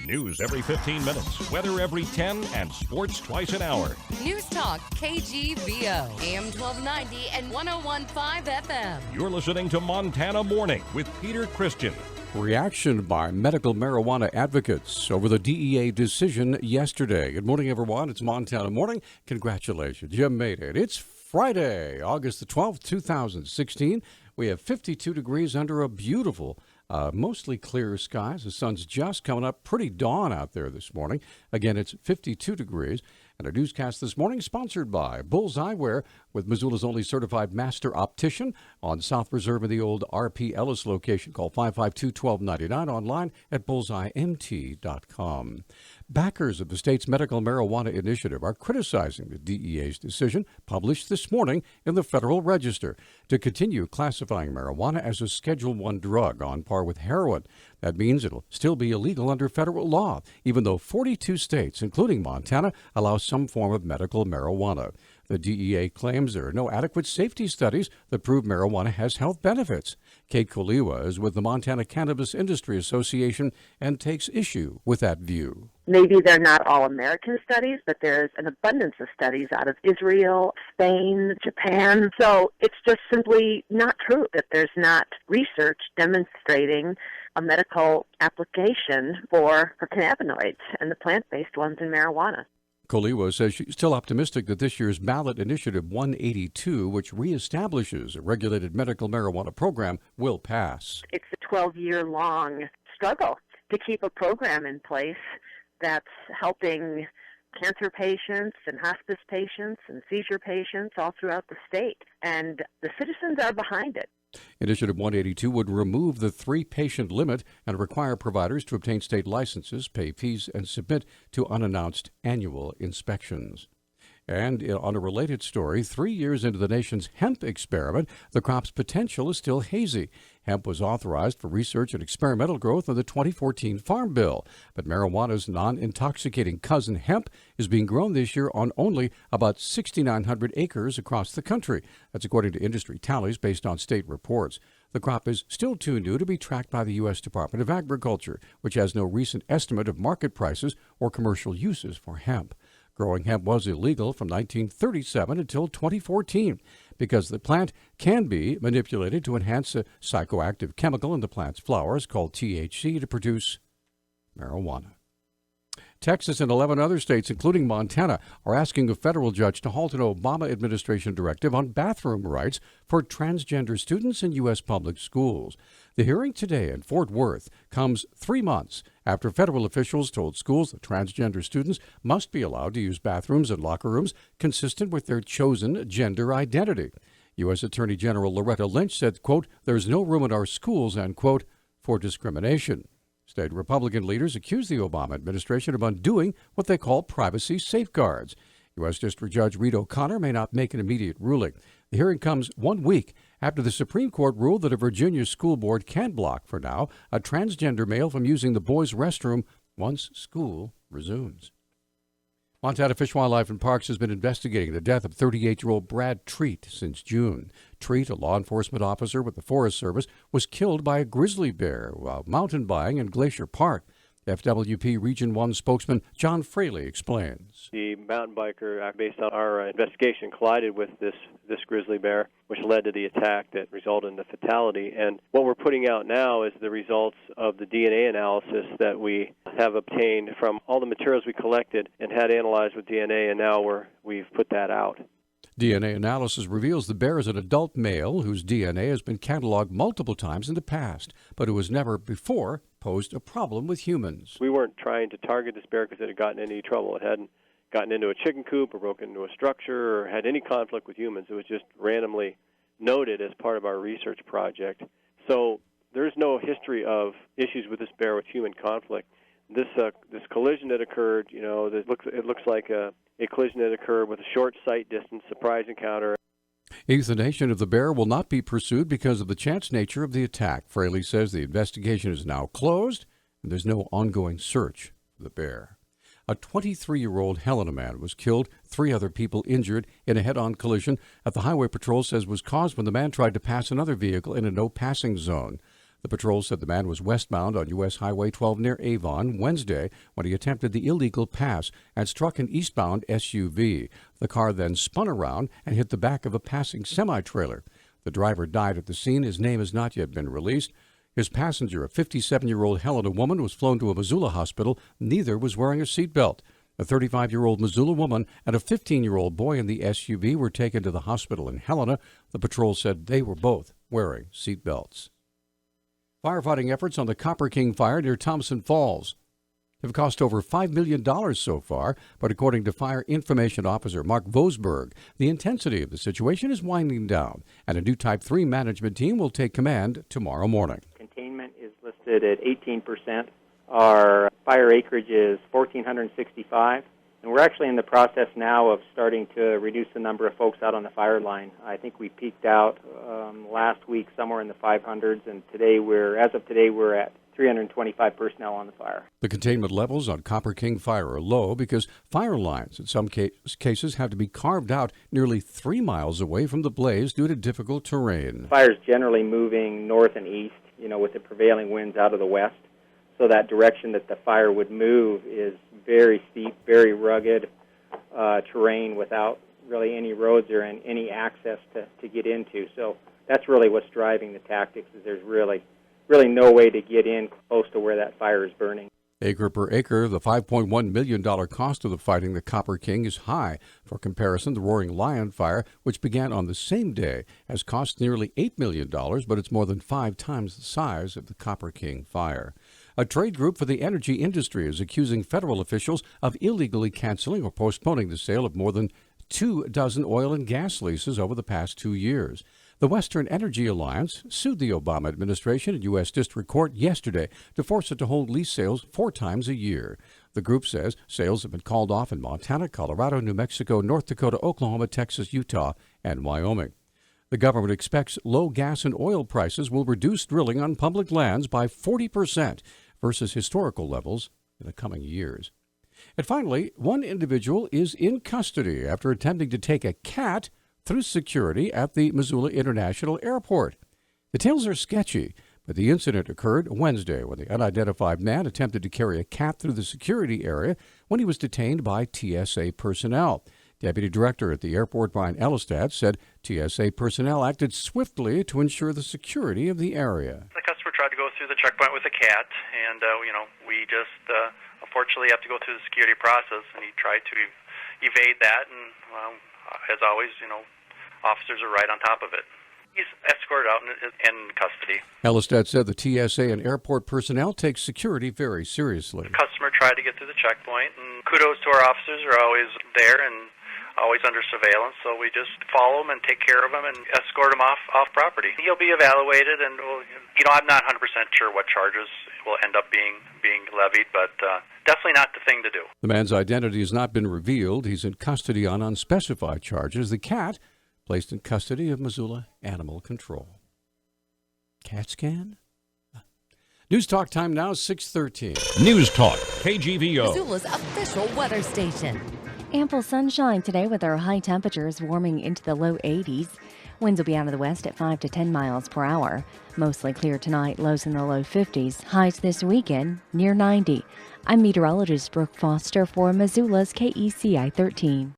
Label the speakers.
Speaker 1: News every 15 minutes, weather every 10, and sports twice an hour.
Speaker 2: Newstalk, KGVO, AM 1290 and 101.5 FM.
Speaker 1: You're listening to Montana Morning with Peter Christian.
Speaker 3: Reaction by medical marijuana advocates over the DEA decision yesterday. Good morning, everyone. It's Montana Morning. Congratulations. You made it. It's Friday, August the 12th, 2016. We have 52 degrees under a beautiful, mostly clear skies. The sun's just coming up. Pretty dawn out there this morning. Again, it's 52 degrees. And our newscast this morning sponsored by Bulls Eyewear with Missoula's only certified master optician on South Reserve in the old R.P. Ellis location. Call 552-1299 online at bullseyemt.com. Backers of the state's medical marijuana initiative are criticizing the DEA's decision published this morning in the Federal Register to continue classifying marijuana as a Schedule I drug on par with heroin. That means it'll still be illegal under federal law, even though 42 states, including Montana, allow some form of medical marijuana. The DEA claims there are no adequate safety studies that prove marijuana has health benefits. Kate Koliwa is with the Montana Cannabis Industry Association and takes issue with that view.
Speaker 4: Maybe they're not all American studies, but there's an abundance of studies out of Israel, Spain, Japan. So it's just simply not true that there's not research demonstrating a medical application for cannabinoids and the plant-based ones in marijuana.
Speaker 3: Koliwa says she's still optimistic that this year's ballot initiative 182, which reestablishes a regulated medical marijuana program, will pass.
Speaker 4: It's a 12-year-long struggle to keep a program in place that's helping cancer patients and hospice patients and seizure patients all throughout the state. And the citizens are behind it.
Speaker 3: Initiative 182 would remove the 3-patient limit and require providers to obtain state licenses, pay fees, and submit to unannounced annual inspections. And on a related story, 3 years into the nation's hemp experiment, the crop's potential is still hazy. Hemp was authorized for research and experimental growth in the 2014 Farm Bill, but marijuana's non-intoxicating cousin hemp is being grown this year on only about 6,900 acres across the country. That's according to industry tallies based on state reports. The crop is still too new to be tracked by the U.S. Department of Agriculture, which has no recent estimate of market prices or commercial uses for hemp. Growing hemp was illegal from 1937 until 2014 because the plant can be manipulated to enhance a psychoactive chemical in the plant's flowers called THC to produce marijuana. Texas and 11 other states, including Montana, are asking a federal judge to halt an Obama administration directive on bathroom rights for transgender students in U.S. public schools. The hearing today in Fort Worth comes 3 months after federal officials told schools that transgender students must be allowed to use bathrooms and locker rooms consistent with their chosen gender identity. U.S. Attorney General Loretta Lynch said, quote, "There's no room in our schools," end quote, for discrimination. State Republican leaders accuse the Obama administration of undoing what they call privacy safeguards. U.S. District Judge Reed O'Connor may not make an immediate ruling. The hearing comes 1 week after the Supreme Court ruled that a Virginia school board can block, for now, a transgender male from using the boys' restroom once school resumes. Montana Fish, Wildlife, and Parks has been investigating the death of 38-year-old Brad Treat since June. Treat, a law enforcement officer with the Forest Service, was killed by a grizzly bear while mountain biking in Glacier Park. FWP Region 1 spokesman John Fraley explains.
Speaker 5: The mountain biker, based on our investigation, collided with this grizzly bear, which led to the attack that resulted in the fatality. And what we're putting out now is the results of the DNA analysis that we have obtained from all the materials we collected and had analyzed with DNA, and now we've put that out.
Speaker 3: DNA analysis reveals the bear is an adult male whose DNA has been cataloged multiple times in the past, but who has never before posed a problem with humans.
Speaker 5: We weren't trying to target this bear because it had gotten into any trouble. It hadn't gotten into a chicken coop or broken into a structure or had any conflict with humans. It was just randomly noted as part of our research project. So there's no history of issues with this bear with human conflict. This collision that occurred, it looks like a collision that occurred with a short sight distance surprise encounter.
Speaker 3: Euthanasia of the bear will not be pursued because of the chance nature of the attack. Fraley says the investigation is now closed and there's no ongoing search for the bear. A 23-year-old Helena man was killed, 3 other people injured in a head-on collision that the Highway Patrol says was caused when the man tried to pass another vehicle in a no-passing zone. The patrol said the man was westbound on U.S. Highway 12 near Avon Wednesday when he attempted the illegal pass and struck an eastbound SUV. The car then spun around and hit the back of a passing semi-trailer. The driver died at the scene. His name has not yet been released. His passenger, a 57-year-old Helena woman, was flown to a Missoula hospital. Neither was wearing a seatbelt. A 35-year-old Missoula woman and a 15-year-old boy in the SUV were taken to the hospital in Helena. The patrol said they were both wearing seatbelts. Firefighting efforts on the Copper King fire near Thompson Falls have cost over $5 million so far, but according to Fire Information Officer Mark Vosberg, the intensity of the situation is winding down, and a new Type 3 management team will take command tomorrow morning.
Speaker 6: Containment is listed at 18%. Our fire acreage is 1,465, and we're actually in the process now of starting to reduce the number of folks out on the fire line. I think we peaked out last week somewhere in the 500s, and as of today, we're at 325 personnel on the fire.
Speaker 3: The containment levels on Copper King fire are low because fire lines in some cases have to be carved out nearly 3 miles away from the blaze due to difficult terrain.
Speaker 6: Fire is generally moving north and east, with the prevailing winds out of the west. So that direction that the fire would move is very steep, very rugged terrain without really any roads or any access to get into. So that's really what's driving the tactics, is there's really no way to get in close to where that fire is burning.
Speaker 3: Acre per acre, the $5.1 million cost of the fighting the Copper King is high. For comparison, the Roaring Lion fire, which began on the same day, has cost nearly $8 million, but it's more than 5 times the size of the Copper King fire. A trade group for the energy industry is accusing federal officials of illegally canceling or postponing the sale of more than 24 oil and gas leases over the past 2 years. The Western Energy Alliance sued the Obama administration in U.S. District Court yesterday to force it to hold lease sales 4 times a year. The group says sales have been called off in Montana, Colorado, New Mexico, North Dakota, Oklahoma, Texas, Utah, and Wyoming. The government expects low gas and oil prices will reduce drilling on public lands by 40% versus historical levels in the coming years. And finally, one individual is in custody after attempting to take a cat through security at the Missoula International Airport. The details are sketchy, but the incident occurred Wednesday when the unidentified man attempted to carry a cat through the security area when he was detained by TSA personnel. Deputy Director at the airport, Brian Elistad, said TSA personnel acted swiftly to ensure the security of the area.
Speaker 7: The customer tried to go through the checkpoint with a cat, and we just unfortunately have to go through the security process, and he tried to evade that, and as always, officers are right on top of it. He's escorted out in custody.
Speaker 3: Elistad said the TSA and airport personnel take security very seriously.
Speaker 7: The customer tried to get through the checkpoint, and kudos to our officers who are always there and always under surveillance, so we just follow him and take care of him and escort him off property. He'll be evaluated, and I'm not 100% sure what charges will end up being levied, but definitely not the thing to do.
Speaker 3: The man's identity has not been revealed. He's in custody on unspecified charges. The cat placed in custody of Missoula Animal Control. Cat scan? Newstalk time now, 6:13.
Speaker 1: Newstalk, KGVO.
Speaker 2: Missoula's official weather station.
Speaker 8: Ample sunshine today with our high temperatures warming into the low 80s. Winds will be out of the west at 5 to 10 miles per hour. Mostly clear tonight, lows in the low 50s. Highs this weekend near 90. I'm meteorologist Brooke Foster for Missoula's KECI 13.